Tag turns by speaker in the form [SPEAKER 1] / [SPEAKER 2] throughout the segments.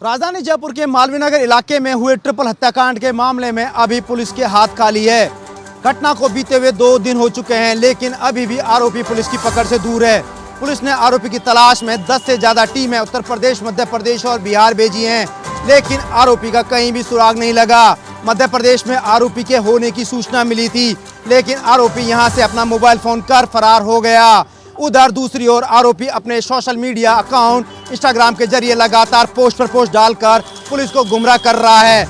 [SPEAKER 1] राजधानी जयपुर के मालवीय नगर इलाके में हुए ट्रिपल हत्याकांड के मामले में अभी पुलिस के हाथ खाली है। घटना को बीते हुए 2 दिन हो चुके हैं, लेकिन अभी भी आरोपी पुलिस की पकड़ से दूर है। पुलिस ने आरोपी की तलाश में 10 से ज्यादा टीमें उत्तर प्रदेश, मध्य प्रदेश और बिहार भेजी हैं, लेकिन आरोपी का कहीं भी सुराग नहीं लगा। मध्य प्रदेश में आरोपी के होने की सूचना मिली थी, लेकिन आरोपी यहां से अपना मोबाइल फोन कर फरार हो गया। उधर दूसरी ओर आरोपी अपने सोशल मीडिया अकाउंट इंस्टाग्राम के जरिए लगातार पोस्ट पर पोस्ट डालकर पुलिस को गुमराह कर रहा है।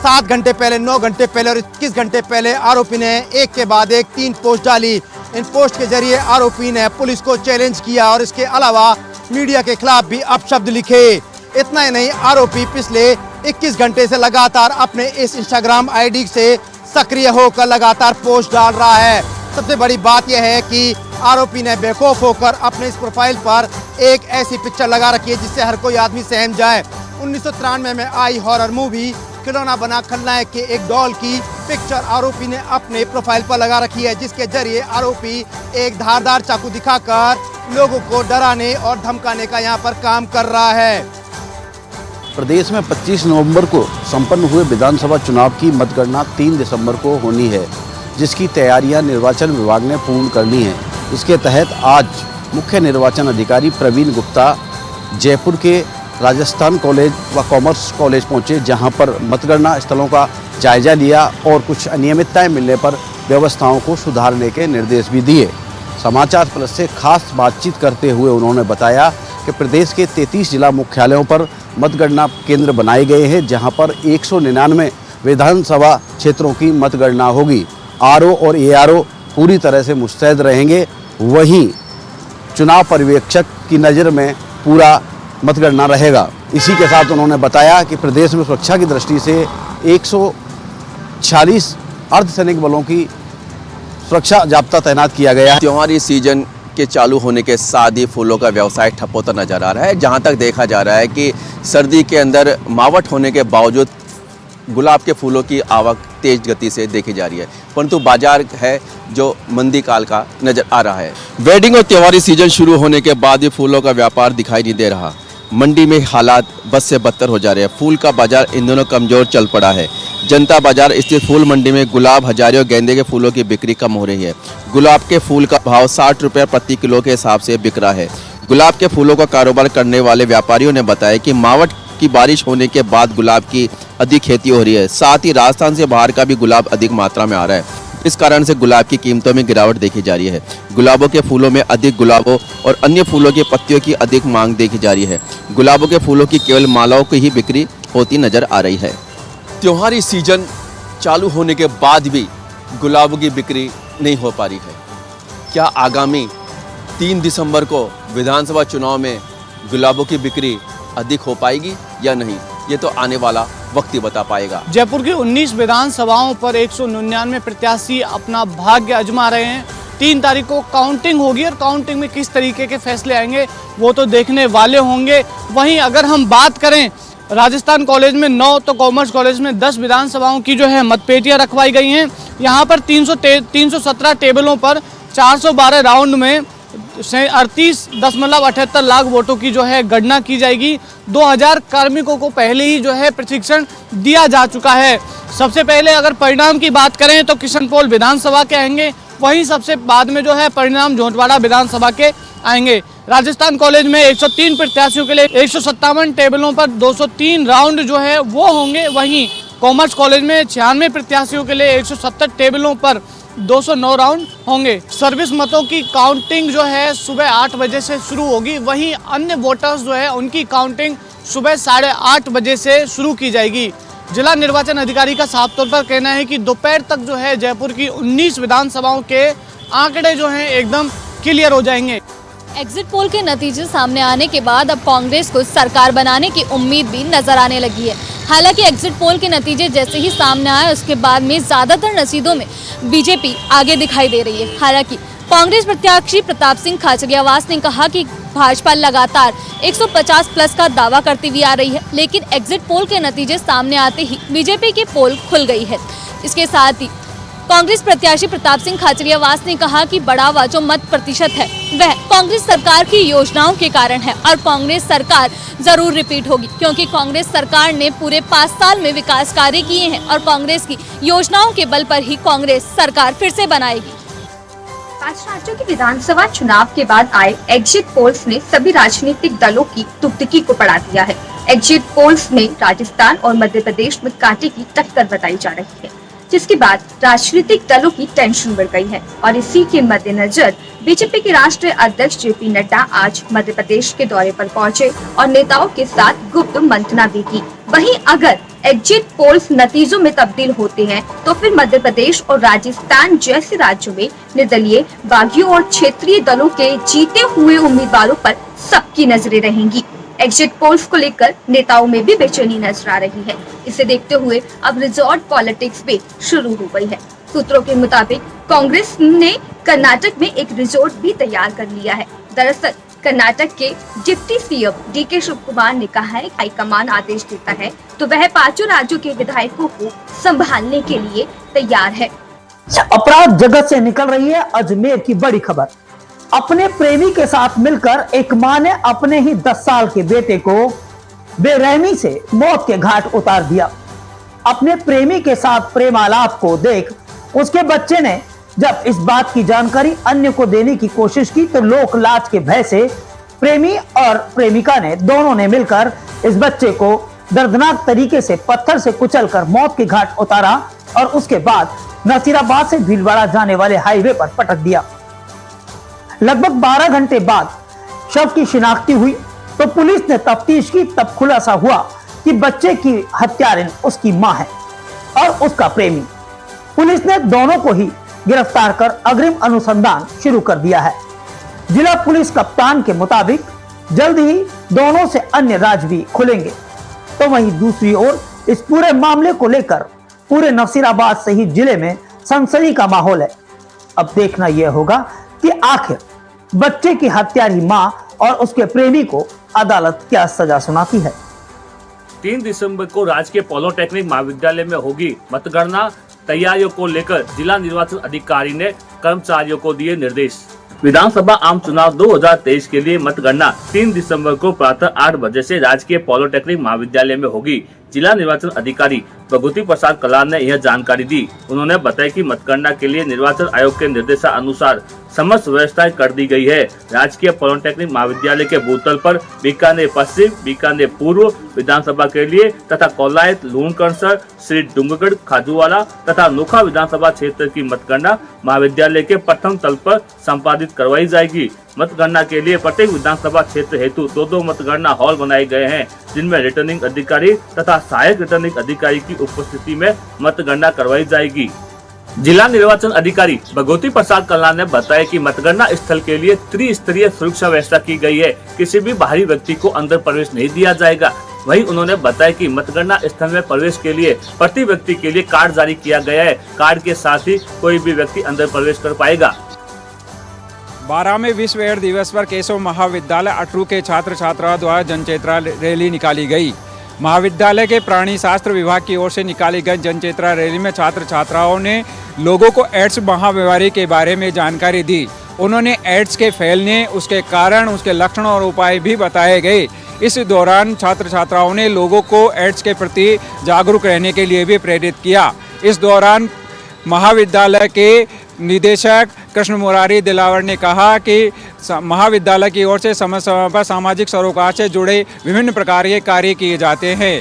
[SPEAKER 1] 7 घंटे पहले, 9 घंटे पहले और 21 घंटे पहले आरोपी ने एक के बाद एक 3 पोस्ट डाली। इन पोस्ट के जरिए आरोपी ने पुलिस को चैलेंज किया और इसके अलावा मीडिया के खिलाफ भी अपशब्द लिखे। इतना ही नहीं, आरोपी पिछले 21 घंटे से लगातार अपने इस इंस्टाग्राम आईडी से सक्रिय होकर लगातार पोस्ट डाल रहा है। सबसे बड़ी बात यह है कि आरोपी ने बेखौफ होकर अपने इस प्रोफाइल पर एक ऐसी पिक्चर लगा रखी है जिससे हर कोई आदमी सहम जाए। 1993 में आई हॉरर मूवी खिलौना बना खलनायक के एक डॉल की पिक्चर आरोपी ने अपने प्रोफाइल पर लगा रखी है, जिसके जरिए आरोपी एक धारदार चाकू दिखाकर लोगों को डराने और धमकाने का यहाँ पर काम कर रहा है।
[SPEAKER 2] प्रदेश में 25 नवंबर को संपन्न हुए विधानसभा चुनाव की मतगणना 3 दिसंबर को होनी है, जिसकी तैयारियां निर्वाचन विभाग ने पूर्ण करनी है। इसके तहत आज मुख्य निर्वाचन अधिकारी प्रवीण गुप्ता जयपुर के राजस्थान कॉलेज व कॉमर्स कॉलेज पहुंचे, जहां पर मतगणना स्थलों का जायजा लिया और कुछ अनियमितताएं मिलने पर व्यवस्थाओं को सुधारने के निर्देश भी दिए। समाचार प्लस से खास बातचीत करते हुए उन्होंने बताया कि प्रदेश के 33 जिला मुख्यालयों पर मतगणना केंद्र बनाए गए हैं, जहां पर 199 विधानसभा क्षेत्रों की मतगणना होगी। आरओ और एआरओ पूरी तरह से मुस्तैद रहेंगे। वहीं चुनाव पर्यवेक्षक की नज़र में पूरा मतगणना रहेगा। इसी के साथ उन्होंने बताया कि प्रदेश में सुरक्षा की दृष्टि से 146 अर्धसैनिक बलों की सुरक्षा जाब्ता तैनात किया गया है।
[SPEAKER 3] त्योहारी सीजन के चालू होने के साथ ही फूलों का व्यवसाय ठप होता नजर आ रहा है। जहां तक देखा जा रहा है कि सर्दी के अंदर मावट होने के बावजूद गुलाब के फूलों की आवक तेज गति से देखी जा रही है, परंतु बाजार है जो मंदी काल का नजर आ रहा है। वेडिंग और त्योहारी सीजन शुरू होने के बाद भी फूलों का व्यापार दिखाई नहीं दे रहा। मंडी में हालात बद से बदतर हो जा रहे हैं। फूल का बाजार इन दिनों कमजोर चल पड़ा है। जनता बाजार स्थित फूल मंडी में गुलाब, हजारे और गेंदे के फूलों की बिक्री कम हो रही है। गुलाब के फूल का भाव 60 रुपये प्रति किलो के हिसाब से बिक रहा है। गुलाब के फूलों का कारोबार करने वाले व्यापारियों ने बताया कि मावट की बारिश होने के बाद गुलाब की अधिक खेती हो रही है। साथ ही राजस्थान से बाहर का भी गुलाब अधिक मात्रा में आ रहा है। इस कारण से गुलाब की कीमतों में गिरावट देखी जा रही है। गुलाबों के फूलों में अधिक गुलाबों और अन्य फूलों की पत्तियों की अधिक मांग देखी जा रही है। गुलाबों के फूलों की केवल मालाओं की ही बिक्री होती नजर आ रही है। त्योहारी सीजन चालू होने के बाद भी गुलाबों की बिक्री नहीं हो पा रही है। क्या आगामी 3 दिसंबर को विधानसभा चुनाव में गुलाबों की बिक्री अधिक हो पाएगी या नहीं, ये तो आने वाला वक्त ही बता पाएगा।
[SPEAKER 4] जयपुर की 19 विधानसभाओं पर 199 प्रत्याशी अपना भाग्य आजमा रहे हैं। 3 तारीख को काउंटिंग होगी और काउंटिंग में किस तरीके के फैसले आएंगे वो तो देखने वाले होंगे। वहीं अगर हम बात करें राजस्थान कॉलेज में 9 तो कॉमर्स कॉलेज में 10 विधानसभाओं की जो है मतपेटियां रखवाई गई हैं। यहाँ पर 317 टेबलों पर 412 राउंड में 38.78 लाख वोटों की जो है गणना की जाएगी। 2000 कार्मिकों को पहले ही जो है प्रशिक्षण दिया जा चुका है। सबसे पहले अगर परिणाम की बात करें तो किशनपोल विधानसभा के आएंगे, वहीं सबसे बाद में जो है परिणाम झोंटवाड़ा विधानसभा के आएंगे। राजस्थान कॉलेज में 103 प्रत्याशियों के लिए 157 टेबलों पर 203 राउंड जो है वो होंगे। वहीं कॉमर्स कॉलेज में 96 प्रत्याशियों के लिए 170 टेबलों पर 209 राउंड होंगे। सर्विस मतों की काउंटिंग जो है सुबह 8 बजे से शुरू होगी। वहीं अन्य वोटर्स जो है उनकी काउंटिंग सुबह 8:30 बजे से शुरू की जाएगी। जिला निर्वाचन अधिकारी का साफ तौर पर कहना है कि दोपहर तक जो है जयपुर की 19 विधानसभाओं के आंकड़े जो हैं एकदम क्लियर हो जाएंगे।
[SPEAKER 5] एग्जिट पोल के नतीजे सामने आने के बाद अब कांग्रेस को सरकार बनाने की उम्मीद भी नजर आने लगी है। हालांकि एग्जिट पोल के नतीजे जैसे ही सामने आए उसके बाद में ज्यादातर रसीदों में बीजेपी आगे दिखाई दे रही है। हालांकि कांग्रेस प्रत्याशी प्रताप सिंह खाचरियावास ने कहा कि भाजपा लगातार 150 प्लस का दावा करती हुई आ रही है, लेकिन एग्जिट पोल के नतीजे सामने आते ही बीजेपी की पोल खुल गई है। इसके साथ ही कांग्रेस प्रत्याशी प्रताप सिंह खाचरियावास ने कहा कि बढ़ावा जो मत प्रतिशत है वह कांग्रेस सरकार की योजनाओं के कारण है और कांग्रेस सरकार जरूर रिपीट होगी, क्योंकि कांग्रेस सरकार ने पूरे 5 साल में विकास कार्य किए हैं और कांग्रेस की योजनाओं के बल पर ही कांग्रेस सरकार फिर से बनाएगी।
[SPEAKER 6] 5 राज्यों के विधानसभा चुनाव के बाद आए एग्जिट पोल्स ने सभी राजनीतिक दलों की दुगदगी को बढ़ा दिया है। एग्जिट पोल्स में राजस्थान और मध्य प्रदेश में कांटे की टक्कर बताई जा रही है, जिसके बाद राजनीतिक दलों की टेंशन बढ़ गई है और इसी के मद्देनजर बीजेपी के राष्ट्रीय अध्यक्ष जेपी नड्डा आज मध्य प्रदेश के दौरे पर पहुंचे और नेताओं के साथ गुप्त मंथना भी की। वहीं अगर एग्जिट पोल्स नतीजों में तब्दील होते हैं तो फिर मध्य प्रदेश और राजस्थान जैसे राज्यों में निर्दलीय बागियों और क्षेत्रीय दलों के जीते हुए उम्मीदवारों पर सबकी नजरें रहेंगी। एग्जिट पोल्स को लेकर नेताओं में भी बेचैनी नजर आ रही है। इसे देखते हुए अब रिजॉर्ट पॉलिटिक्स भी शुरू हो गई है। सूत्रों के मुताबिक कांग्रेस ने कर्नाटक में एक रिजॉर्ट भी तैयार कर लिया है। दरअसल कर्नाटक के डिप्टी सीएम डीके शिव कुमार ने कहा है कि हाईकमान आदेश देता है तो वह 5 राज्यों के विधायकों को संभालने के लिए तैयार है।
[SPEAKER 7] अपराध जगत से निकल रही है अजमेर की बड़ी खबर। अपने प्रेमी के साथ मिलकर एक मां ने अपने ही 10 साल के बेटे को बेरहमी से मौत के घाट उतार दिया। अपने प्रेमी के साथ प्रेमालाप को देख उसके बच्चे ने जब इस बात की जानकारी अन्य को देने की कोशिश की तो लोक लाज के भय से प्रेमी और प्रेमिका ने दोनों ने मिलकर इस बच्चे को दर्दनाक तरीके से पत्थर से कुचलकर मौत के घाट उतारा और उसके बाद नसीराबाद से भीलवाड़ा जाने वाले हाईवे पर पटक दिया। लगभग 12 घंटे बाद शव की शिनाख्ती हुई तो पुलिस ने तफ्तीश की, तब खुलासा हुआ कि बच्चे की हत्यारिन उसकी मां है और उसका प्रेमी। पुलिस ने दोनों को ही गिरफ्तार कर अग्रिम अनुसंधान शुरू कर दिया है। जिला पुलिस कप्तान के मुताबिक जल्द ही दोनों से अन्य राज भी खुलेंगे। तो वहीं दूसरी ओर इस पूरे मामले को लेकर पूरे नसीराबाद सहित जिले में सनसनी का माहौल है। अब देखना यह होगा कि आखिर बच्चे की हत्यारी मां और उसके प्रेमी को अदालत क्या सजा सुनाती है।
[SPEAKER 8] 3 दिसंबर को राजकीय पॉलिटेक्निक महाविद्यालय में होगी मतगणना। तैयारियों को लेकर जिला निर्वाचन अधिकारी ने कर्मचारियों को दिए निर्देश। विधानसभा आम चुनाव 2023 के लिए मतगणना 3 दिसंबर को प्रातः 8 बजे से राजकीय पॉलिटेक्निक महाविद्यालय में होगी। जिला निर्वाचन अधिकारी भगवती प्रसाद कलार ने यह जानकारी दी। उन्होंने बताया कि मतगणना के लिए निर्वाचन आयोग के निर्देशानुसार समस्त व्यवस्थाएं कर दी गई है। राजकीय पॉलिटेक्निक महाविद्यालय के भूतल पर बीकानेर पश्चिम, बीकानेर पूर्व विधानसभा के लिए तथा कौलायत, लूणकरसर, श्री डूंगरगढ़, खाजूवाला तथा नोखा विधानसभा क्षेत्र की मतगणना महाविद्यालय के प्रथम तल पर संपादित करवाई जाएगी। मतगणना के लिए प्रत्येक विधानसभा क्षेत्र हेतु 2-2 मतगणना हॉल बनाए गए हैं, जिनमें रिटर्निंग अधिकारी तथा सहायक रिटर्निंग अधिकारी की उपस्थिति में मतगणना करवाई जाएगी। जिला निर्वाचन अधिकारी भगवती प्रसाद कलार ने बताया कि मतगणना स्थल के लिए त्रिस्तरीय सुरक्षा व्यवस्था की गई है। किसी भी बाहरी व्यक्ति को अंदर प्रवेश नहीं दिया जाएगा। वहीं उन्होंने बताया कि मतगणना स्थल में प्रवेश के लिए प्रति व्यक्ति के लिए कार्ड जारी किया गया है। कार्ड के साथ ही कोई भी व्यक्ति अंदर प्रवेश कर पाएगा।
[SPEAKER 9] 12वें विश्व एड्स दिवस पर केशव महाविद्यालय अटरू के छात्र छात्राओं द्वारा जनचेतना रैली निकाली गई। महाविद्यालय के प्राणी शास्त्र विभाग की ओर से निकाली गई जनचेतना रैली में छात्र छात्राओं ने लोगों को एड्स महामारी के बारे में जानकारी दी। उन्होंने एड्स के फैलने, उसके कारण, उसके लक्षण और उपाय भी बताए गए। इस दौरान छात्र छात्राओं ने लोगों को एड्स के प्रति जागरूक रहने के लिए भी प्रेरित किया। इस दौरान महाविद्यालय के निदेशक कृष्ण मुरारी दिलावर ने कहा कि महाविद्यालय की ओर से समय समय पर सामाजिक सरोकार से जुड़े विभिन्न प्रकार के कार्य किए जाते हैं।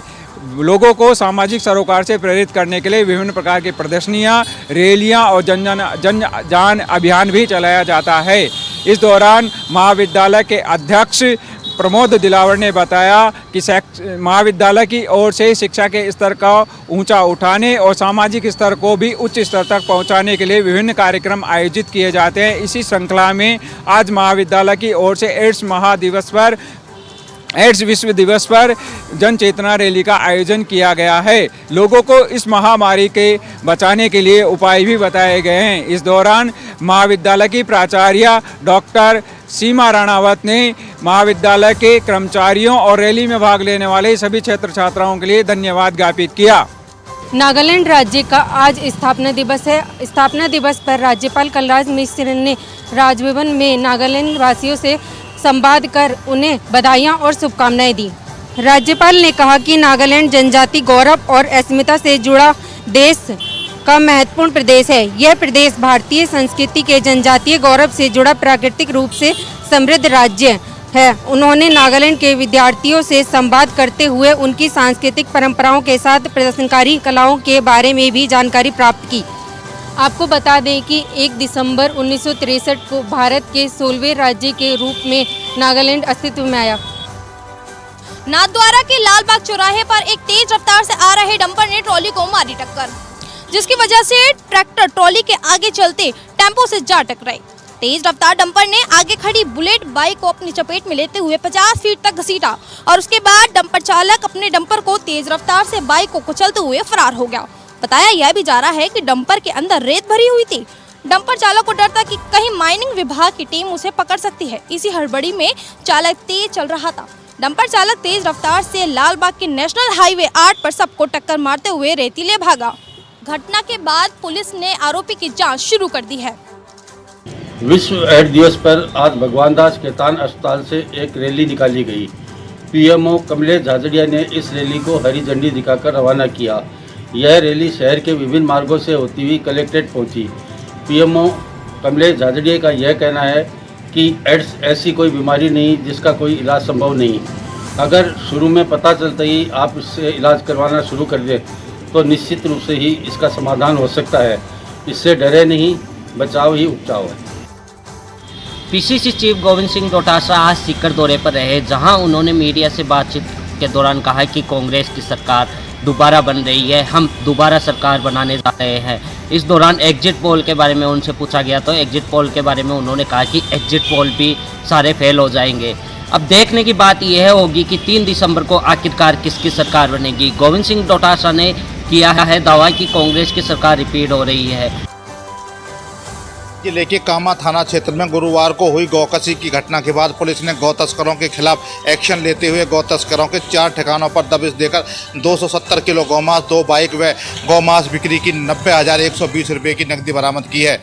[SPEAKER 9] लोगों को सामाजिक सरोकार से प्रेरित करने के लिए विभिन्न प्रकार की प्रदर्शनियां, रैलियां और जन अभियान भी चलाया जाता है। इस दौरान महाविद्यालय के अध्यक्ष प्रमोद दिलावर ने बताया कि महाविद्यालय की ओर से शिक्षा के स्तर का ऊंचा उठाने और सामाजिक स्तर को भी उच्च स्तर तक पहुंचाने के लिए विभिन्न कार्यक्रम आयोजित किए जाते हैं। इसी श्रृंखला में आज महाविद्यालय की ओर से एड्स विश्व दिवस पर जन चेतना रैली का आयोजन किया गया है। लोगों को इस महामारी के बचाने के लिए उपाय भी बताए गए हैं। इस दौरान महाविद्यालय की प्राचार्य डॉक्टर सीमा राणावत ने महाविद्यालय के कर्मचारियों और रैली में भाग लेने वाले सभी छात्र छात्राओं के लिए धन्यवाद ज्ञापित किया।
[SPEAKER 10] नागालैंड राज्य का आज स्थापना दिवस है। स्थापना दिवस पर राज्यपाल कलराज मिश्र ने राजभवन में नागालैंड वासियों से संवाद कर उन्हें बधाइयां और शुभकामनाएं दी। राज्यपाल ने कहा कि नागालैंड जनजाति गौरव और अस्मिता से जुड़ा देश का महत्वपूर्ण प्रदेश है। यह प्रदेश भारतीय संस्कृति के जनजातीय गौरव से जुड़ा प्राकृतिक रूप से समृद्ध राज्य है। उन्होंने नागालैंड के विद्यार्थियों से संवाद करते हुए उनकी सांस्कृतिक परंपराओं के साथ प्रदर्शनकारी कलाओं के बारे में भी जानकारी प्राप्त की। आपको बता दें कि 1 दिसंबर 1963 को भारत के 16वें राज्य के रूप में नागालैंड अस्तित्व में आया।
[SPEAKER 5] नाथद्वारा के लालबाग चौराहे पर एक तेज रफ्तार से आ रहे डंपर ने ट्रॉली को मारी टक्कर, जिसकी वजह से ट्रैक्टर ट्रॉली के आगे चलते टेम्पो से जा टकराई। तेज रफ्तार डंपर ने आगे खड़ी बुलेट बाइक को अपनी चपेट में लेते हुए 50 फीट तक घसीटा और उसके बाद डंपर चालक अपने डंपर को तेज रफ्तार से बाइक को कुचलते हुए फरार हो गया। बताया यह भी जा रहा है कि डंपर के अंदर रेत भरी हुई थी। डंपर चालक को डर था कि कहीं माइनिंग विभाग की टीम उसे पकड़ सकती है। इसी हड़बड़ी में चालक तेज चल रहा था। डंपर चालक तेज रफ्तार से लालबाग के नेशनल हाईवे 8 पर सबको टक्कर मारते हुए रेतीले भागा। घटना के बाद पुलिस ने आरोपी की जांच शुरू कर दी है।
[SPEAKER 2] विश्व एड्स दिवस पर आज भगवान दास केतान अस्पताल से एक रैली निकाली गई। पीएमओ कमलेश झाझड़िया ने इस रैली को हरी झंडी दिखाकर रवाना किया। यह रैली शहर के विभिन्न मार्गों से होती हुई कलेक्ट्रेट पहुंची। पीएमओ कमलेश झाझड़िया का यह कहना है कि एड्स ऐसी कोई बीमारी नहीं जिसका कोई इलाज संभव नहीं। अगर शुरू में पता चलता ही आप इससे इलाज करवाना शुरू कर दें तो निश्चित रूप से ही इसका समाधान हो सकता है। इससे डरे नहीं, बचाव ही उपचाव है।
[SPEAKER 11] पीसीसी चीफ गोविंद सिंह डोटासरा आज सीकर दौरे पर रहे, जहां उन्होंने मीडिया से बातचीत के दौरान कहा कि कांग्रेस की सरकार दोबारा बन रही है, हम दोबारा सरकार बनाने जा रहे हैं। इस दौरान एग्जिट पोल के बारे में उनसे पूछा गया तो एग्जिट पोल के बारे में उन्होंने कहा कि एग्जिट पोल भी सारे फेल हो जाएंगे। अब देखने की बात यह होगी कि 3 दिसंबर को आखिरकार किसकी सरकार बनेगी। गोविंद सिंह डोटासरा ने किया है दावा कि कांग्रेस की सरकार रिपीट हो रही है।
[SPEAKER 12] जिले के कामा थाना क्षेत्र में गुरुवार को हुई गौकसी की घटना के बाद पुलिस ने गौ तस्करों के खिलाफ एक्शन लेते हुए गौ तस्करों के 4 ठिकानों पर दबिश देकर 270 किलो गौमांस, 2 बाइक व गौमांस बिक्री की 90,120 रुपये की नकदी बरामद की है।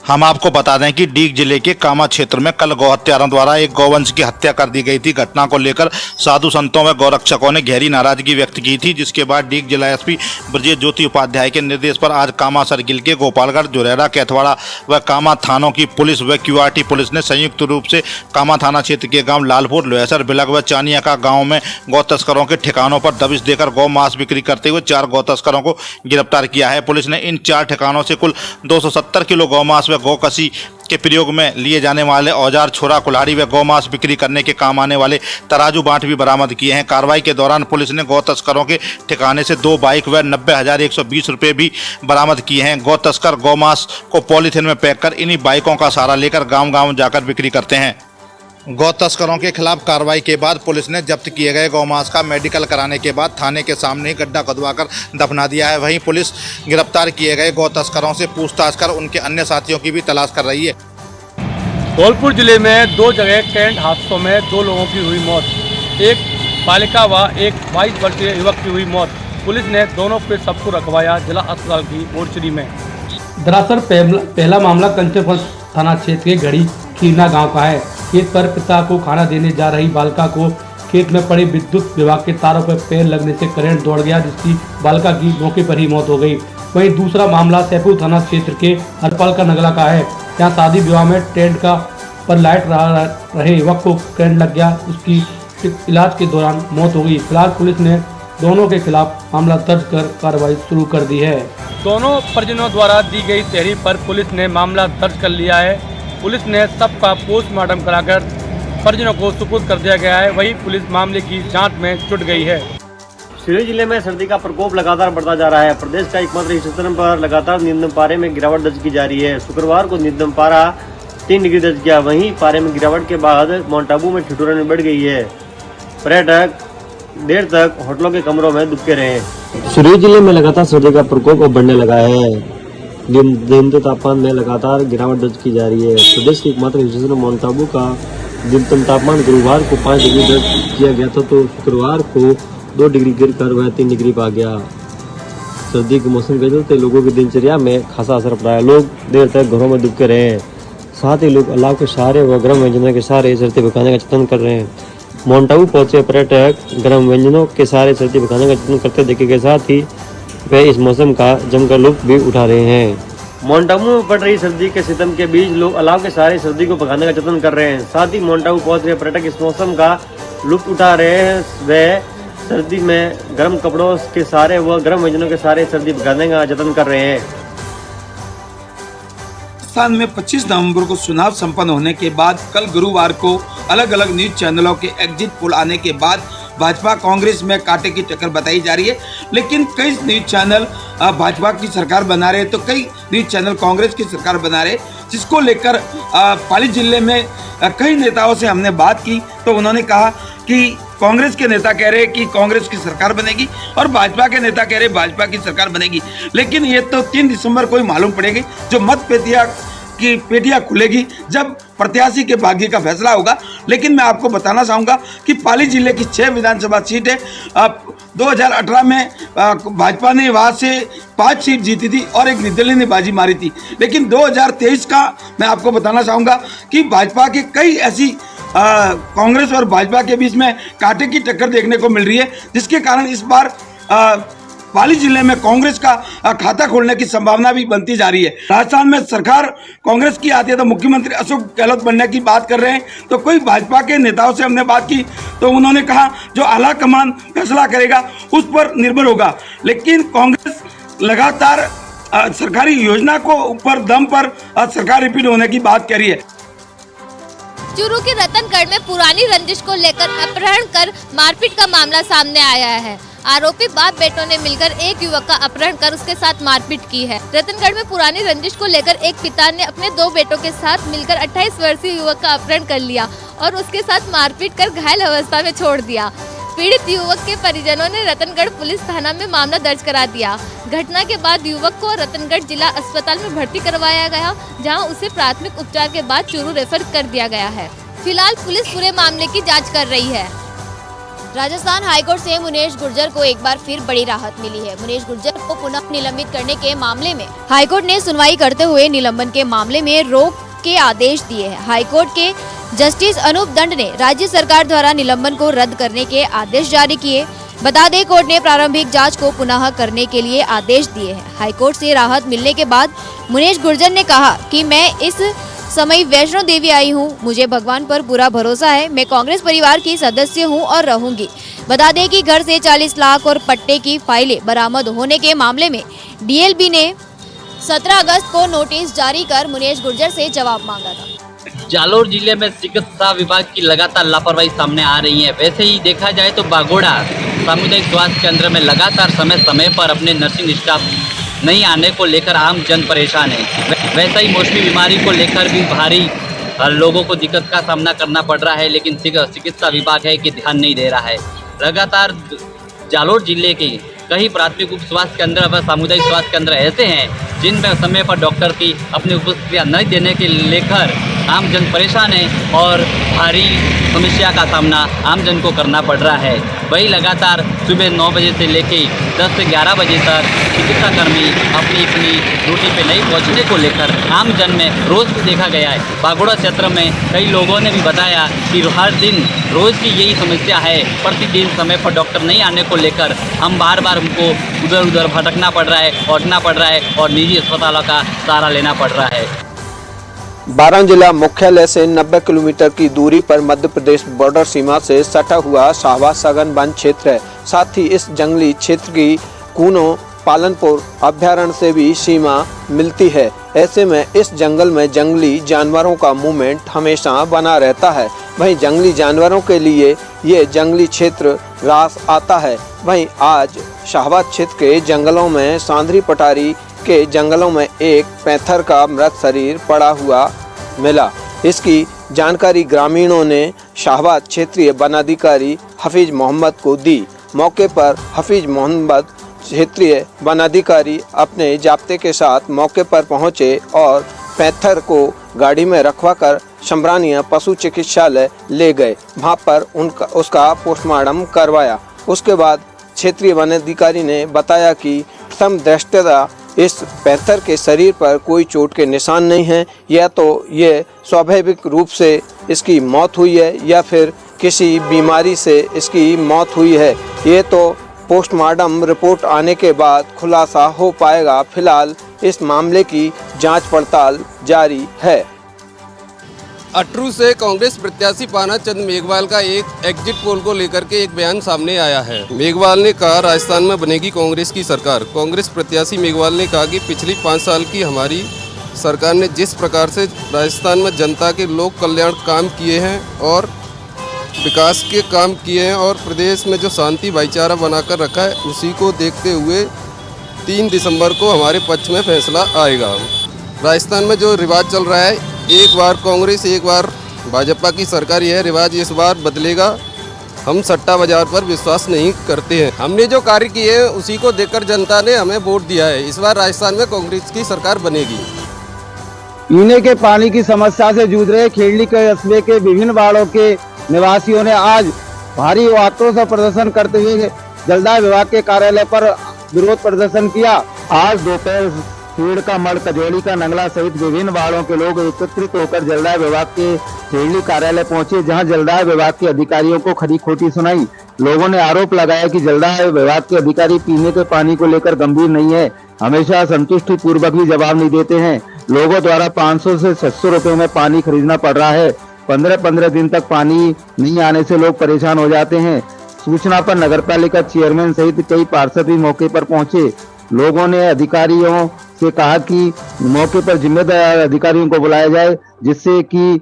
[SPEAKER 12] हम आपको बता दें कि डीग जिले के कामा क्षेत्र में कल गौ हत्यारों द्वारा एक गौवंश की हत्या कर दी गई थी। घटना को लेकर साधु संतों व गौरक्षकों ने गहरी नाराजगी व्यक्त की थी, जिसके बाद डीग जिला एसपी ब्रजेश ज्योति उपाध्याय के निर्देश पर आज कामा सर्किल के गोपालगढ़, जुरेरा, कैथवाड़ा व कामा थानों की पुलिस व क्यूआरटी पुलिस ने संयुक्त रूप से कामा थाना क्षेत्र के गांव लालपुर, लोहेसर, बिलग व चानिया का गाँव में गौ तस्करों के ठिकानों पर दबिश देकर गौ मांस बिक्री करते हुए 4 गौ तस्करों को गिरफ्तार किया है। पुलिस ने इन 4 ठिकानों से कुल 270 किलो गौमांस व गौकसी के प्रयोग में लिए जाने वाले औजार, छोरा, कुल्हाड़ी व गौमांस बिक्री करने के काम आने वाले तराजू बांट भी बरामद किए हैं। कार्रवाई के दौरान पुलिस ने गौ तस्करों के ठिकाने से 2 बाइक व 90,120 रुपये भी बरामद किए हैं। गौ तस्कर गौमांस को पॉलीथिन में पैक कर इन्हीं बाइकों का सहारा लेकर गांव-गांव जाकर बिक्री करते हैं। गौ तस्करों के खिलाफ कार्रवाई के बाद पुलिस ने जब्त किए गए गौमांस का मेडिकल कराने के बाद थाने के सामने गड्ढा खुदवाकर दफना दिया है। वहीं पुलिस गिरफ्तार किए गए गौ तस्करों से पूछताछ कर उनके अन्य साथियों की भी तलाश कर रही है।
[SPEAKER 8] धौलपुर जिले में 2 जगह करंट हादसों में 2 लोगों की हुई मौत, एक बालिका व एक 22 वर्षीय युवक की हुई मौत। पुलिस ने दोनों के सबको रखवाया जिला अस्पताल की मोर्चरी में।
[SPEAKER 13] दरअसल पहला मामला कंचनपुर थाना क्षेत्र के घड़ी खीरना गांव का है। खेत पर पिता को खाना देने जा रही बालिका को खेत में पड़े विद्युत विभाग के तारों पर पैर लगने से करंट दौड़ गया, जिसकी बालिका की मौके पर ही मौत हो गई। वहीं दूसरा मामला सैफुल थाना क्षेत्र के हरपाल का नगला का है। यहाँ शादी विवाह में टेंट का पर लाइट रहे युवक को करंट लग गया, उसकी इलाज के दौरान मौत हो गई। फिलहाल पुलिस ने दोनों के खिलाफ मामला दर्ज कर कार्रवाई शुरू कर दी है।
[SPEAKER 8] दोनों परिजनों द्वारा दी गई तहरीर पर पुलिस ने मामला दर्ज कर लिया है। पुलिस ने सबका पोस्टमार्टम कराकर परिजनों को सुपुर्द कर दिया गया है। वहीं पुलिस मामले की जांच में जुट गई है।
[SPEAKER 14] सिरोही जिले में सर्दी का प्रकोप लगातार बढ़ता जा रहा है। प्रदेश का एकमात्र हिल स्टेशन पर लगातार न्यूनतम पारे में गिरावट दर्ज की जा रही है। शुक्रवार को न्यूनतम पारा 3 डिग्री दर्ज किया। वहीं पारे में गिरावट के बाद माउंट आबू में ठिठुरन बढ़ गई है। पर्यटक देर तक होटलों के कमरों में दुबके रहे।
[SPEAKER 15] सिरोही जिले में लगातार सर्दी का प्रकोप बढ़ने लगा है। दिन तापमान में लगातार गिरावट दर्ज की जा रही है। प्रदेश के एकमात्र हिल स्टेशन माउंट आबू का न्यूनतम तापमान गुरुवार को 5 डिग्री दर्ज किया गया था, तो शुक्रवार को 2 डिग्री गिर कर वह 3 डिग्री पा गया। सर्दी के मौसम के चलते लोगों की दिनचर्या में खासा असर पड़ा है। लोग देर तक घरों में दुबके रहे हैं। साथ ही लोग अलाव के सहारे व गर्म व्यंजनों के सहारे सर्दी भगाने का यत्न कर रहे हैं। माउंट आबू पहुंचे पर्यटक गर्म व्यंजनों के सहारे सर्दी भगाने का यत्न करते देखे के साथ ही वे इस मौसम का जमकर लुत्फ भी उठा रहे हैं।
[SPEAKER 14] माउंट आबू में पड़ रही सर्दी के सितम के बीच लोग अलाव के सहारे सर्दी को भगाने का यत्न कर रहे हैं। साथ ही माउंट आबू पहुंच रहे पर्यटक इस मौसम का लुत्फ उठा रहे हैं। वे सर्दी में गर्म कपड़ों के सहारे व गर्म व्यंजनों के सहारे सर्दी भगाने का यत्न कर रहे हैं।
[SPEAKER 16] राजस्थान में 25 नवंबर को चुनाव संपन्न होने के बाद कल गुरुवार को अलग अलग न्यूज चैनलों के एग्जिट पोल आने के बाद भाजपा कांग्रेस में कांटे की टक्कर बताई जा रही है। लेकिन कई न्यूज चैनल भाजपा की सरकार बना रहे तो कई न्यूज चैनल कांग्रेस की सरकार बना रहे, जिसको लेकर पाली जिले में कई नेताओं से हमने बात की तो उन्होंने कहा कि कांग्रेस के नेता कह रहे कि कांग्रेस की सरकार बनेगी और भाजपा के नेता कह रहे भाजपा की सरकार बनेगी। लेकिन ये तो 3 दिसंबर को ही मालूम पड़ेगी, जो मत की पेटियां खुलेगी जब प्रत्याशी के भाग्य का फैसला होगा। लेकिन मैं आपको बताना चाहूँगा कि पाली जिले की 6 विधानसभा सीटें 2018 में भाजपा ने वहाँ से 5 सीट जीती थी और एक निर्दलीय ने बाजी मारी थी। लेकिन 2023 का मैं आपको बताना चाहूँगा कि भाजपा के कई ऐसी कांग्रेस और भाजपा के बीच में कांटे की टक्कर देखने को मिल रही है, जिसके कारण इस बार पाली जिले में कांग्रेस का खाता खोलने की संभावना भी बनती जा रही है। राजस्थान में सरकार कांग्रेस की आती है तो मुख्यमंत्री अशोक गहलोत बनने की बात कर रहे हैं, तो कोई भाजपा के नेताओं से हमने बात की तो उन्होंने कहा जो आला कमान फैसला करेगा उस पर निर्भर होगा। लेकिन कांग्रेस लगातार सरकारी योजना को ऊपर दम पर सरकार रिपीट होने की बात कर रही है।
[SPEAKER 5] चूरू के रतनगढ़ में पुरानी रंजिश को लेकर अपहरण कर मारपीट का मामला सामने आया है। आरोपी बाप बेटों ने मिलकर एक युवक का अपहरण कर उसके साथ मारपीट की है। रतनगढ़ में पुरानी रंजिश को लेकर एक पिता ने अपने 2 बेटों के साथ मिलकर 28 वर्षीय युवक का अपहरण कर लिया और उसके साथ मारपीट कर घायल अवस्था में छोड़ दिया। पीड़ित युवक के परिजनों ने रतनगढ़ पुलिस थाना में मामला दर्ज करा दिया। घटना के बाद युवक को रतनगढ़ जिला अस्पताल में भर्ती करवाया गया, जहां उसे प्राथमिक उपचार के बाद चूरू रेफर कर दिया गया है। फिलहाल पुलिस पूरे मामले की जांच कर रही है। राजस्थान हाईकोर्ट से मुनेश गुर्जर को एक बार फिर बड़ी राहत मिली है। मुनेश गुर्जर को पुनः निलंबित करने के मामले में हाईकोर्ट ने सुनवाई करते हुए निलंबन के मामले में रोक के आदेश दिए हैं। हाईकोर्ट के जस्टिस अनूप दंड ने राज्य सरकार द्वारा निलंबन को रद्द करने के आदेश जारी किए। बता दें, कोर्ट ने प्रारंभिक जांच को पुनः करने के लिए आदेश दिए हैं। हाईकोर्ट से राहत मिलने के बाद मुनेश गुर्जर ने कहा कि मैं इस समय वैष्णो देवी आई हूँ, मुझे भगवान पर पूरा भरोसा है। मैं कांग्रेस परिवार की सदस्य हूँ और रहूंगी। बता दें कि घर से 40 लाख और पट्टे की फाइलें बरामद होने के मामले में डीएलबी ने 17 अगस्त को नोटिस जारी कर मुनेश गुर्जर से जवाब मांगा था।
[SPEAKER 17] जालोर जिले में चिकित्सा विभाग की लगातार लापरवाही सामने आ रही है। वैसे ही देखा जाए तो बागोड़ा सामुदायिक स्वास्थ्य केंद्र में लगातार समय समय पर अपने नर्सिंग स्टाफ नहीं आने को लेकर आम जन परेशान है। वैसा ही मौसमी बीमारी को लेकर भी भारी लोगों को दिक्कत का सामना करना पड़ रहा है, लेकिन चिकित्सा विभाग है कि ध्यान नहीं दे रहा है। लगातार जालोर जिले के कई प्राथमिक उप स्वास्थ्य केंद्र व सामुदायिक स्वास्थ्य केंद्र ऐसे हैं जिनमें समय पर डॉक्टर की अपनी उपस्थितियाँ नहीं देने के लेकर आम जन परेशान है और भारी समस्या का सामना आम जन को करना पड़ रहा है। वही लगातार सुबह 9 बजे से लेकर 10 से 11 बजे तक चिकित्सा कर्मी अपनी ड्यूटी पे नहीं पहुंचने को लेकर आम जन में रोज भी देखा गया है। बागोड़ा क्षेत्र में कई लोगों ने भी बताया कि हर दिन रोज की यही समस्या है। प्रतिदिन समय पर डॉक्टर नहीं आने को लेकर हम बार बार हमको उधर उधर भटकना पड़ रहा है, उठना पड़ रहा है और निजी अस्पतालों का सहारा लेना पड़ रहा है।
[SPEAKER 18] बारां जिला मुख्यालय से 90 किलोमीटर की दूरी पर मध्य प्रदेश बॉर्डर सीमा से सटा हुआ शाहबाद सघन वन क्षेत्र है। साथ ही इस जंगली क्षेत्र की कूनो पालनपुर अभ्यारण्य से भी सीमा मिलती है। ऐसे में इस जंगल में जंगली जानवरों का मूवमेंट हमेशा बना रहता है। वहीं जंगली जानवरों के लिए ये जंगली क्षेत्र रास आता है। वहीं आज शाहबाद क्षेत्र के जंगलों में सांदरी पटारी के जंगलों में एक पैंथर का मृत शरीर पड़ा हुआ मिला। इसकी जानकारी ग्रामीणों ने शाहबाद क्षेत्रीय वनाधिकारी हफीज मोहम्मद को दी। मौके पर हफीज मोहम्मद क्षेत्रीय वनाधिकारी अपने जाप्ते के साथ मौके पर पहुंचे और पैंथर को गाड़ी में रखवाकर शमरानिया पशु चिकित्सालय ले गए। वहां पर उसका पोस्टमार्टम करवाया। उसके बाद क्षेत्रीय वनाधिकारी ने बताया कि प्रथम दृष्टया इस पैंथर के शरीर पर कोई चोट के निशान नहीं हैं, या तो ये स्वाभाविक रूप से इसकी मौत हुई है या फिर किसी बीमारी से इसकी मौत हुई है। ये तो पोस्टमार्टम रिपोर्ट आने के बाद खुलासा हो पाएगा। फिलहाल इस मामले की जांच पड़ताल जारी है।
[SPEAKER 19] अटरू से कांग्रेस प्रत्याशी पाना चंद मेघवाल का एक एग्जिट पोल को लेकर के एक बयान सामने आया है। मेघवाल ने कहा राजस्थान में बनेगी कांग्रेस की सरकार। कांग्रेस प्रत्याशी मेघवाल ने कहा कि पिछली 5 साल की हमारी सरकार ने जिस प्रकार से राजस्थान में जनता के लोक कल्याण काम किए हैं और विकास के काम किए हैं और प्रदेश में जो शांति भाईचारा बनाकर रखा है, उसी को देखते हुए 3 दिसंबर को हमारे पक्ष में फैसला आएगा। राजस्थान में जो रिवाज चल रहा है, एक बार कांग्रेस एक बार भाजपा की सरकार, यह रिवाज इस बार बदलेगा। हम सट्टा बाजार पर विश्वास नहीं करते हैं। हमने जो कार्य किए हैं उसी को देखकर जनता ने हमें वोट दिया है। इस बार राजस्थान में कांग्रेस की सरकार बनेगी।
[SPEAKER 20] पीने के पानी की समस्या से जूझ रहे खेड़ली के कस्बे के विभिन्न वार्डों के निवासियों ने आज भारी आक्रोश प्रदर्शन करते हुए जलदाय विभाग के कार्यालय पर विरोध प्रदर्शन किया। आज दोपहर खेड़ का मड़, कजोली का नंगला सहित विभिन्न वार्डों के लोग एकत्रित होकर जलदाय विभाग के खेड़ली कार्यालय पहुंचे, जहां जलदाय विभाग के अधिकारियों को खरी खोटी सुनाई। लोगों ने आरोप लगाया कि जलदाय विभाग के अधिकारी पीने के पानी को लेकर गंभीर नहीं है, हमेशा संतुष्टि पूर्वक भी जवाब नहीं देते हैं। लोगों द्वारा 500 से 600 रुपए में पानी खरीदना पड़ रहा है। 15-15 दिन तक पानी नहीं आने से लोग परेशान हो जाते हैं। सूचना पर नगरपालिका चेयरमैन सहित कई पार्षद भी मौके पर पहुंचे। लोगों ने अधिकारियों से कहा कि मौके पर जिम्मेदार अधिकारियों को बुलाया जाए, जिससे कि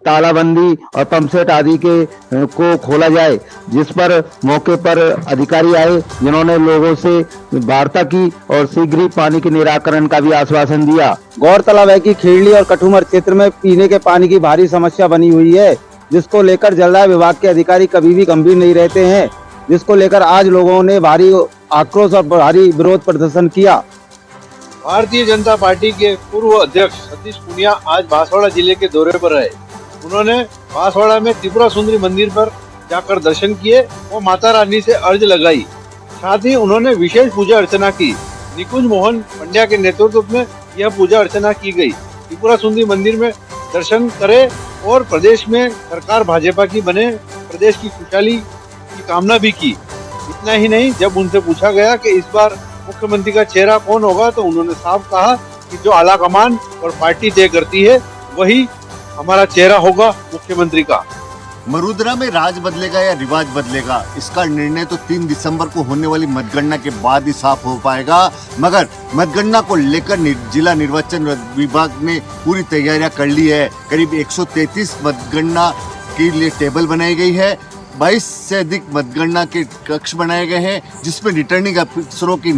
[SPEAKER 20] तालाबंदी और पंपसेट आदि के को खोला जाए, जिस पर मौके पर अधिकारी आए, जिन्होंने लोगों से वार्ता की और शीघ्र ही पानी के निराकरण का भी आश्वासन दिया। गौरतलब है कि खेड़ली और कठुमर क्षेत्र में पीने के पानी की भारी समस्या बनी हुई है, जिसको लेकर जलदाय विभाग के अधिकारी कभी भी गंभीर नहीं रहते हैं, जिसको लेकर आज लोगों ने भारी आक्रोश और भारी विरोध प्रदर्शन किया।
[SPEAKER 21] भारतीय जनता पार्टी के पूर्व अध्यक्ष सतीश पूनिया आज बांसवाड़ा जिले के दौरे पर रहे। उन्होंने बांसवाड़ा में त्रिपुरा सुंदरी मंदिर पर जाकर दर्शन किए और माता रानी से अर्ज लगाई। साथ ही उन्होंने विशेष पूजा अर्चना की। निकुंज मोहन पंड्या के नेतृत्व में यह पूजा अर्चना की गई। त्रिपुरा सुंदरी मंदिर में दर्शन करे और प्रदेश में सरकार भाजपा की बने, प्रदेश की खुशहाली की कामना भी की। इतना ही नहीं, जब उनसे पूछा गया कि इस बार मुख्यमंत्री का चेहरा कौन होगा, तो उन्होंने साफ कहा कि जो आला कमान और पार्टी तय करती है वही हमारा चेहरा होगा मुख्यमंत्री का।
[SPEAKER 22] मरुद्रा में राज बदलेगा या रिवाज बदलेगा, इसका निर्णय तो 3 दिसंबर को होने वाली मतगणना के बाद ही साफ हो पाएगा। मगर मतगणना को लेकर जिला निर्वाचन विभाग ने पूरी तैयारियां कर ली है। करीब 133 मतगणना के लिए टेबल बनाई गई है। 22 से अधिक मतगणना के कक्ष बनाए गए हैं, जिसमें रिटर्निंग अफसरों की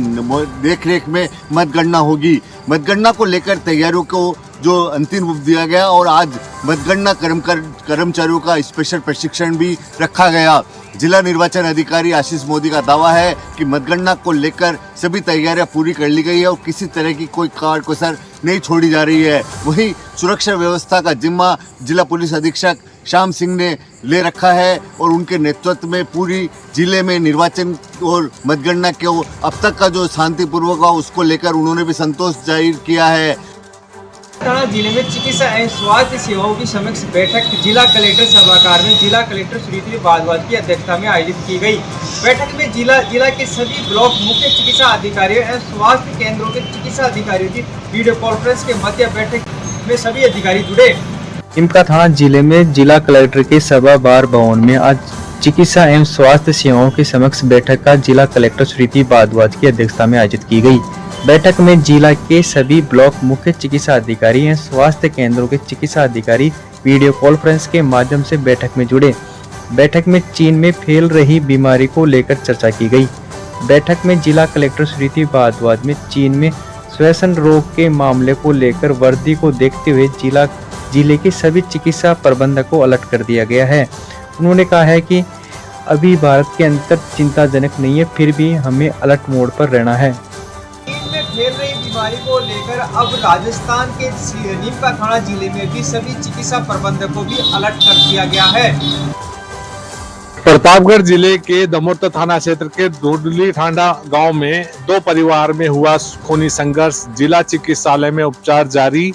[SPEAKER 22] देखरेख में मतगणना होगी। मतगणना को लेकर तैयारियों को जो अंतिम रूप दिया गया और आज मतगणना कर्मचारियों का स्पेशल प्रशिक्षण भी रखा गया। जिला निर्वाचन अधिकारी आशीष मोदी का दावा है कि मतगणना को लेकर सभी तैयारियां पूरी कर ली गई है और किसी तरह की कोई कसर नहीं छोड़ी जा रही है। वहीं सुरक्षा व्यवस्था का जिम्मा जिला पुलिस अधीक्षक श्याम सिंह ने ले रखा है और उनके नेतृत्व में पूरी जिले में निर्वाचन और मतगणना के अब तक का जो शांतिपूर्वक हुआ उसको लेकर उन्होंने भी संतोष जाहिर किया है।
[SPEAKER 23] जिले में चिकित्सा एवं स्वास्थ्य सेवाओं की समक्ष बैठक जिला कलेक्टर सभागार में जिला कलेक्टर सुनीति भारद्वाज की अध्यक्षता में आयोजित की गई। बैठक में जिला के सभी ब्लॉक मुख्य चिकित्सा अधिकारियों एवं स्वास्थ्य केंद्रों के चिकित्सा अधिकारियों की वीडियो कॉन्फ्रेंस के मध्य बैठक में सभी अधिकारी जुड़े।
[SPEAKER 24] टिमका थाना जिले में जिला कलेक्टर के सभागार भवन में आज चिकित्सा एवं स्वास्थ्य सेवाओं के समक्ष बैठक का जिला कलेक्टर सुनीति भारद्वाज की अध्यक्षता में आयोजित की गई। बैठक में जिला के सभी ब्लॉक मुख्य चिकित्सा अधिकारी एवं स्वास्थ्य केंद्रों के चिकित्सा अधिकारी वीडियो कॉन्फ्रेंस के माध्यम से बैठक में जुड़े। बैठक में चीन में फैल रही बीमारी को लेकर चर्चा की गई। बैठक में जिला कलेक्टर सुनीति भारद्वाज में चीन में श्वसन रोग के मामले को लेकर वर्दी को देखते हुए जिले के सभी चिकित्सा प्रबंधक को अलर्ट कर दिया गया है। उन्होंने कहा है कि अभी भारत के अंतर चिंताजनक नहीं है, फिर भी हमें अलर्ट मोड पर रहना है।
[SPEAKER 23] चीन में फैल रही बीमारी को लेकर अब राजस्थान के नीमका थाना जिले में भी सभी चिकित्सा प्रबंधकों को भी अलर्ट कर दिया गया है।
[SPEAKER 1] प्रतापगढ़ जिले के दमोतर थाना क्षेत्र के दुडली ठांडा गांव में दो परिवार में हुआ खूनी संघर्ष। जिला चिकित्सालय में उपचार जारी।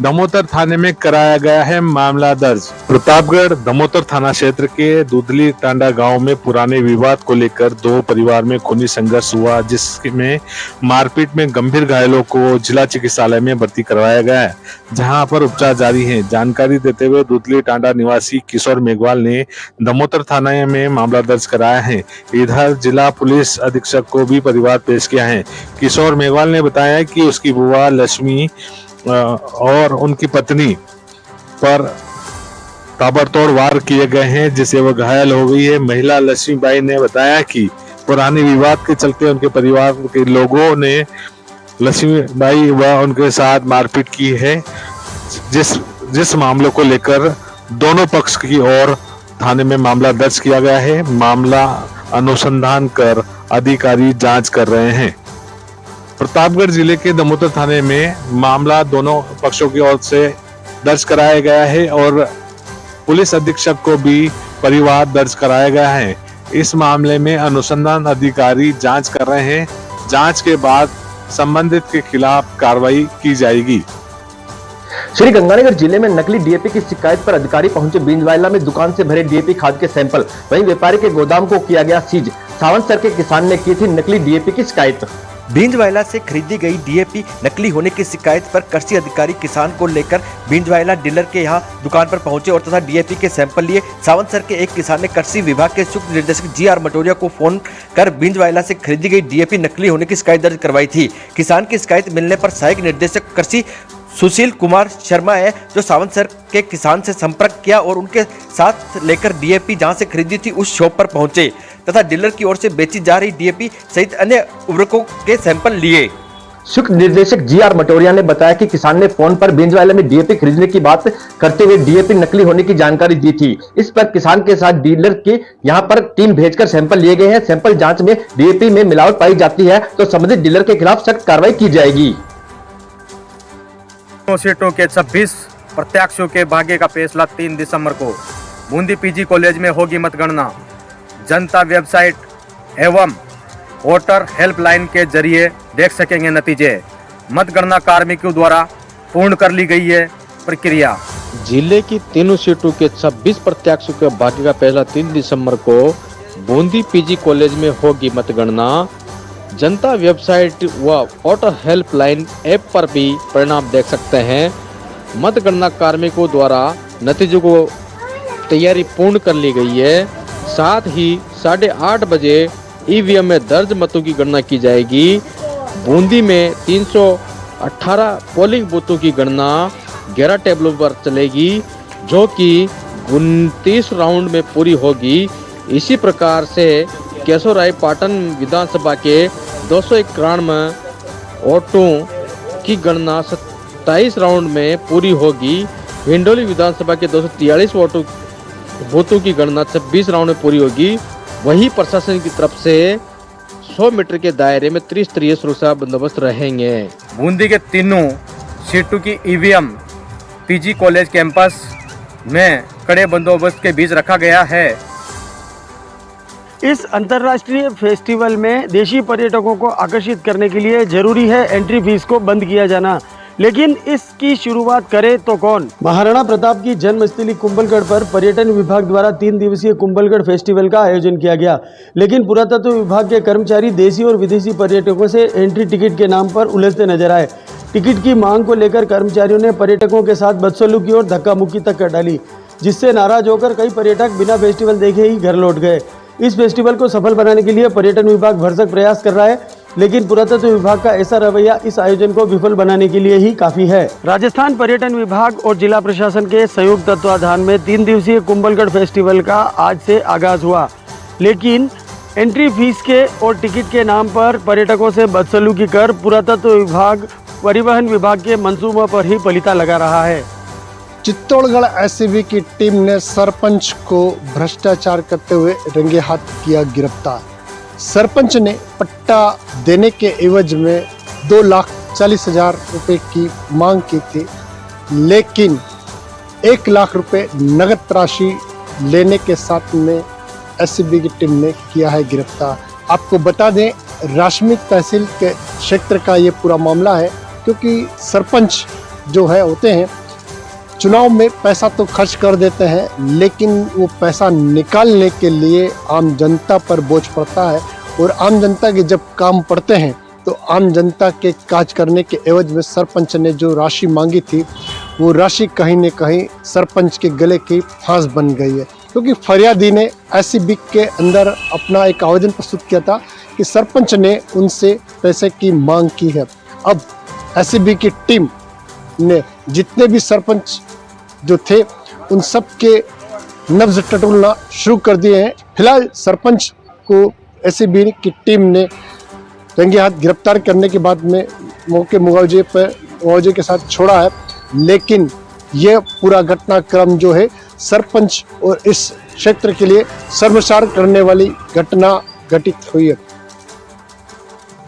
[SPEAKER 1] दमोतर थाने में कराया गया है मामला दर्ज। प्रतापगढ़ दमोतर थाना क्षेत्र के दुदली टांडा गांव में पुराने विवाद को लेकर दो परिवार में खूनी संघर्ष हुआ, जिसमें मारपीट में गंभीर घायलों को जिला चिकित्सालय में भर्ती करवाया गया है, जहां पर उपचार जारी है। जानकारी देते हुए दुदली टांडा निवासी किशोर मेघवाल ने दमोतर थाना में मामला दर्ज कराया है। इधर जिला पुलिस अधीक्षक को भी परिवार पेश किया है। किशोर मेघवाल ने बताया कि उसकी बुआ लक्ष्मी और उनकी पत्नी पर ताबड़तोड़ वार किए गए हैं, जिससे वो घायल हो गई है। महिला लक्ष्मीबाई ने बताया कि पुराने विवाद के चलते उनके परिवार के लोगों ने लक्ष्मीबाई व उनके साथ मारपीट की है, जिस मामलों को लेकर दोनों पक्ष की ओर थाने में मामला दर्ज किया गया है। मामला अनुसंधान कर अधिकारी जांच कर रहे हैं। प्रतापगढ़ जिले के दमोतर थाने में मामला दोनों पक्षों की ओर से दर्ज कराया गया है और पुलिस अधीक्षक को भी परिवार दर्ज कराया गया है। इस मामले में अनुसंधान अधिकारी जांच कर रहे हैं। जांच के बाद संबंधित के खिलाफ कार्रवाई की जाएगी।
[SPEAKER 3] श्री गंगानगर जिले में नकली डीएपी की शिकायत पर अधिकारी पहुंचे बिंजवाइला में दुकान से भरे डीएपी खाद के सैंपल। वहीं व्यापारी के गोदाम को किया गया सीज। सावंतसर के किसान ने की थी नकली डीएपी की शिकायत।
[SPEAKER 4] बिंजवाइला से खरीदी गई डीएपी नकली होने की शिकायत पर कृषि अधिकारी किसान को लेकर बिंजवाइला डीलर के यहां दुकान पर पहुंचे और तथा डीएपी के सैंपल लिए। सावंतसर के एक किसान ने कृषि विभाग के संयुक्त निर्देशक जीआर मटोरिया को फोन कर बिंजवाइला से खरीदी गई डीएपी नकली होने की शिकायत दर्ज करवाई थी। किसान की शिकायत मिलने पर सहायक निर्देशक कृषि सुशील कुमार शर्मा है जो सावंतसर के किसान से संपर्क किया और उनके साथ लेकर डीएपी जहां से खरीदी थी उस शॉप पर पहुंचे तथा डीलर की ओर से बेची जा रही डीएपी सहित अन्य उर्वरकों के सैंपल लिए।
[SPEAKER 3] संयुक्त निर्देशक जीआर मटोरिया ने बताया कि किसान ने फोन पर बिंजवाइला में डीएपी खरीदने की बात करते हुए डीएपी नकली होने की जानकारी दी थी। इस पर किसान के साथ डीलर की यहां पर टीम भेजकर सैंपल लिए गए हैं। सैंपल जांच में डीएपी में मिलावट पाई जाती है तो संबंधित डीलर के खिलाफ सख्त कार्रवाई की जाएगी।
[SPEAKER 6] सीटों के 26 प्रत्याशियों के भाग्य का फैसला 3 दिसंबर को बूंदी पीजी कॉलेज में होगी मतगणना। जनता वेबसाइट एवं वोटर हेल्पलाइन के जरिए देख सकेंगे नतीजे। मतगणना कार्मिकों द्वारा पूर्ण कर ली गई है प्रक्रिया।
[SPEAKER 25] जिले की तीनों सीटों के 26 प्रत्याशियों के भाग्य का फैसला 3 दिसंबर को बूंदी पीजी कॉलेज में होगी मतगणना। जनता वेबसाइट व वोटर हेल्पलाइन ऐप पर भी परिणाम देख सकते हैं। मतगणना कार्मिकों द्वारा नतीजों को तैयारी पूर्ण कर ली गई है। साथ ही 8:30 बजे ईवीएम में दर्ज मतों की गणना की जाएगी। बूंदी में 318 पोलिंग बूथों की गणना 11 टेबलों पर चलेगी, जो कि 29 राउंड में पूरी होगी। इसी प्रकार से केशोराय पाटन विधानसभा के 291 वोटों की गणना 27 राउंड में पूरी होगी। हिंडोली विधानसभा के 243 वोटों की गणना 26 राउंड में पूरी होगी। वहीं प्रशासन की तरफ से 100 मीटर के दायरे में त्रिस्तरीय सुरक्षा बंदोबस्त रहेंगे।
[SPEAKER 6] बूंदी के तीनों सीटों की ईवीएम पीजी कॉलेज कैंपस में कड़े बंदोबस्त के बीच रखा गया है।
[SPEAKER 26] इस अंतर्राष्ट्रीय फेस्टिवल में देशी पर्यटकों को आकर्षित करने के लिए जरूरी है एंट्री फीस को बंद किया जाना, लेकिन इसकी शुरुआत करे तो कौन। महाराणा प्रताप की जन्मस्थली कुंभलगढ़ पर पर्यटन विभाग द्वारा 3 दिवसीय कुंभलगढ़ फेस्टिवल का आयोजन किया गया, लेकिन पुरातत्व विभाग के कर्मचारी देशी और विदेशी पर्यटकों से एंट्री टिकट के नाम पर उलझते नजर आए। टिकट की मांग को लेकर कर्मचारियों ने पर्यटकों के साथ बदसलूकी और धक्का मुक्की तक कर डाली, जिससे नाराज होकर कई पर्यटक बिना फेस्टिवल देखे ही घर लौट गए। इस फेस्टिवल को सफल बनाने के लिए पर्यटन विभाग भरसक प्रयास कर रहा है, लेकिन पुरातत्व विभाग का ऐसा रवैया इस आयोजन को विफल बनाने के लिए ही काफी है। राजस्थान पर्यटन विभाग और जिला प्रशासन के संयुक्त तत्वाधान में 3 दिवसीय कुंभलगढ़ फेस्टिवल का आज से आगाज हुआ, लेकिन एंट्री फीस के और टिकट के नाम पर पर्यटकों से बदसलूकी कर पुरातत्व विभाग परिवहन विभाग के मंसूबों पर ही पलीता लगा रहा है।
[SPEAKER 27] चित्तौड़गढ़ एससीबी की टीम ने सरपंच को भ्रष्टाचार करते हुए रंगे हाथ किया गिरफ्तार। सरपंच ने पट्टा देने के एवज में 2,40,000 रुपए की मांग की थी, लेकिन 1 लाख रुपए नगद राशि लेने के साथ में एससीबी की टीम ने किया है गिरफ्तार। आपको बता दें, राशमिक तहसील के क्षेत्र का ये पूरा मामला है, क्योंकि सरपंच जो है होते हैं चुनाव में पैसा तो खर्च कर देते हैं, लेकिन वो पैसा निकालने के लिए आम जनता पर बोझ पड़ता है, और आम जनता के जब काम पड़ते हैं तो आम जनता के काज करने के एवज में सरपंच ने जो राशि मांगी थी वो राशि कहीं न कहीं सरपंच के गले की फांस बन गई है, क्योंकि फरियादी ने एससीबी के अंदर अपना एक आवेदन प्रस्तुत किया था कि सरपंच ने उनसे पैसे की मांग की है। अब एससीबी की टीम ने जितने भी सरपंच जो थे उन सब के नब्ज टटोलना शुरू कर दिए हैं। फिलहाल सरपंच को एससीबी की टीम ने रंगे हाथ गिरफ्तार करने के बाद में मुआवजे के साथ छोड़ा है, लेकिन यह पूरा घटनाक्रम जो है सरपंच और इस क्षेत्र के लिए शर्मसार करने वाली घटना घटित हुई है।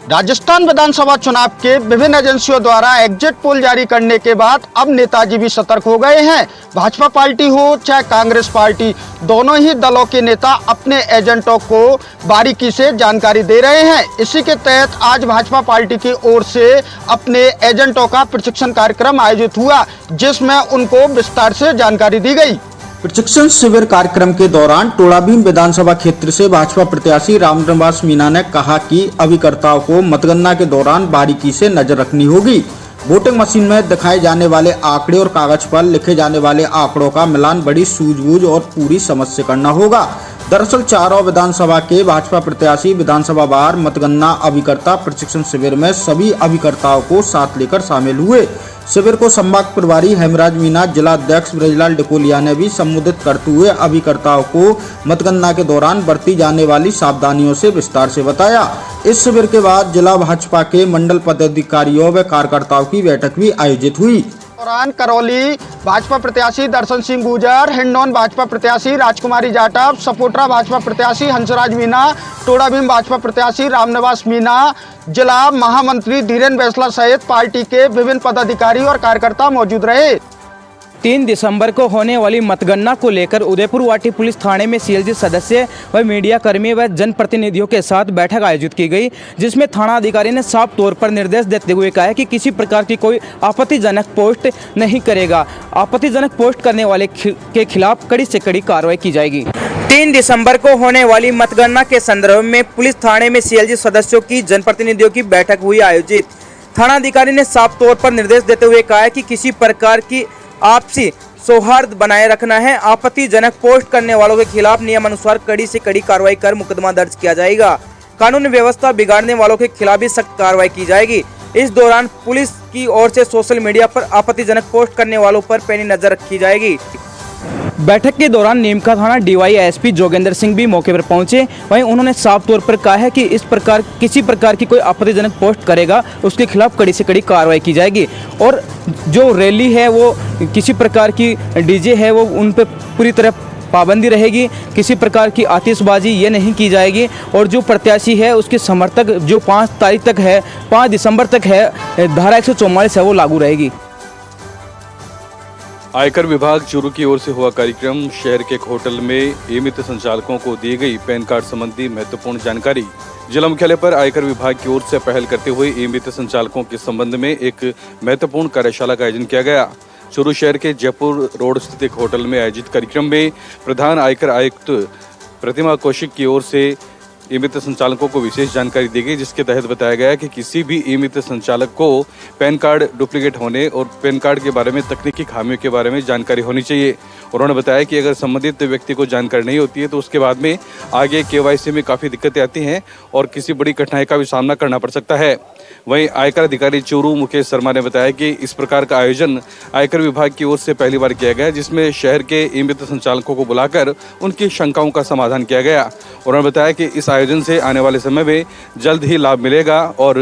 [SPEAKER 2] राजस्थान विधानसभा चुनाव के विभिन्न एजेंसियों द्वारा एग्जिट पोल जारी करने के बाद अब नेताजी भी सतर्क हो गए हैं। भाजपा पार्टी हो चाहे कांग्रेस पार्टी, दोनों ही दलों के नेता अपने एजेंटों को बारीकी से जानकारी दे रहे हैं। इसी के तहत आज भाजपा पार्टी की ओर से अपने एजेंटों का प्रशिक्षण कार्यक्रम आयोजित हुआ, जिसमें उनको विस्तार से जानकारी दी गई।
[SPEAKER 7] प्रशिक्षण शिविर कार्यक्रम के दौरान टोडाभीम विधानसभा क्षेत्र से भाजपा प्रत्याशी रामनिवास मीणा ने कहा कि अभिकर्ताओं को मतगणना के दौरान बारीकी से नजर रखनी होगी। वोटिंग मशीन में दिखाए जाने वाले आंकड़े और कागज पर लिखे जाने वाले आंकड़ों का मिलान बड़ी सूझबूझ और पूरी समझ से करना होगा। दरअसल चारों विधानसभा के भाजपा प्रत्याशी विधानसभा वार मतगणना अभिकर्ता प्रशिक्षण शिविर में सभी अभिकर्ताओं को साथ लेकर शामिल हुए। शिविर को संभाग प्रभारी हेमराज मीणा, जिला अध्यक्ष ब्रजलाल डिकोलिया ने भी संबोधित करते हुए अभिकर्ताओं को मतगणना के दौरान बरती जाने वाली सावधानियों से विस्तार से बताया। इस शिविर के बाद जिला भाजपा के मंडल पदाधिकारियों व कार्यकर्ताओं की बैठक भी आयोजित हुई।
[SPEAKER 2] दौरान करौली भाजपा प्रत्याशी दर्शन सिंह गुर्जर, हिंडौन भाजपा प्रत्याशी राजकुमारी जाटव, सपोटरा भाजपा प्रत्याशी हंसराज मीणा, टोडाभीम भाजपा प्रत्याशी रामनिवास मीणा, जिला महामंत्री धीरेन बैसला सहित पार्टी के विभिन्न पदाधिकारी और कार्यकर्ता मौजूद रहे।
[SPEAKER 9] 3 दिसंबर को होने वाली मतगणना को लेकर उदयपुर वाटी पुलिस थाने में सीएलजी सदस्य व मीडिया कर्मी व जनप्रतिनिधियों के साथ बैठक आयोजित की गई, जिसमें थाना अधिकारी ने साफ तौर पर निर्देश देते हुए कहा है कि किसी प्रकार की कोई आपत्तिजनक पोस्ट नहीं करेगा। आपत्तिजनक पोस्ट करने वाले के खिलाफ कड़ी से कड़ी कार्रवाई की जाएगी। 3 दिसंबर को होने वाली मतगणना के संदर्भ में पुलिस थाने में सीएलजी सदस्यों की जनप्रतिनिधियों की बैठक हुई आयोजित। थाना अधिकारी ने साफ तौर पर निर्देश देते हुए कहा है कि किसी प्रकार की आपसी सौहार्द बनाए रखना है। आपत्तिजनक पोस्ट करने वालों के खिलाफ नियमानुसार कड़ी से कड़ी कार्रवाई कर मुकदमा दर्ज किया जाएगा। कानून व्यवस्था बिगाड़ने वालों के खिलाफ भी सख्त कार्रवाई की जाएगी। इस दौरान पुलिस की ओर से सोशल मीडिया पर आपत्तिजनक पोस्ट करने वालों पर पैनी नजर रखी जाएगी। बैठक के दौरान नीमका थाना डीवाईएसपी जोगेंद्र सिंह भी मौके पर पहुंचे। वहीं उन्होंने साफ तौर पर कहा है कि किसी प्रकार की कोई आपत्तिजनक पोस्ट करेगा उसके खिलाफ कड़ी से कड़ी कार्रवाई की जाएगी। और जो रैली है वो किसी प्रकार की डीजे है वो उन पर पूरी तरह पाबंदी रहेगी। किसी प्रकार की आतिशबाजी ये नहीं की जाएगी। और जो प्रत्याशी है उसके समर्थक जो 5 तारीख तक है, 5 दिसंबर तक है, धारा 144 है वो लागू रहेगी।
[SPEAKER 10] आयकर विभाग चूरू की ओर से हुआ कार्यक्रम। शहर के एक होटल में नियमित संचालकों को दी गई पैन कार्ड संबंधी महत्वपूर्ण जानकारी। जिला मुख्यालय पर आयकर विभाग की ओर से पहल करते हुए नियमित संचालकों के संबंध में एक महत्वपूर्ण कार्यशाला का आयोजन किया गया। चूरू शहर के जयपुर रोड स्थित एक होटल में आयोजित कार्यक्रम में प्रधान आयकर आयुक्त प्रतिमा कौशिक की ओर से नियमित संचालकों को विशेष जानकारी दी गई, जिसके तहत बताया गया कि किसी भी नियमित संचालक को पैन कार्ड डुप्लीकेट होने और पैन कार्ड के बारे में तकनीकी खामियों के बारे में जानकारी होनी चाहिए। उन्होंने बताया कि अगर संबंधित व्यक्ति को जानकारी नहीं होती है तो उसके बाद में आगे केवाईसी में काफ़ी दिक्कतें आती हैं और किसी बड़ी कठिनाई का भी सामना करना पड़ सकता है। वहीं आयकर अधिकारी चूरू मुकेश शर्मा ने बताया कि इस प्रकार का आयोजन आयकर विभाग की ओर से पहली बार किया गया, जिसमें शहर के नियमित संचालकों को बुलाकर उनकी शंकाओं का समाधान किया गया। उन्होंने बताया कि इस आयोजन से आने वाले समय में जल्द ही लाभ मिलेगा और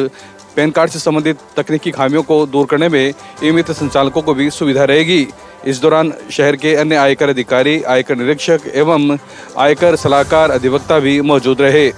[SPEAKER 10] पैन कार्ड से संबंधित तकनीकी खामियों को दूर करने में नियमित संचालकों को भी सुविधा रहेगी। इस दौरान शहर के अन्य आयकर अधिकारी, आयकर निरीक्षक एवं आयकर सलाहकार अधिवक्ता भी मौजूद रहे।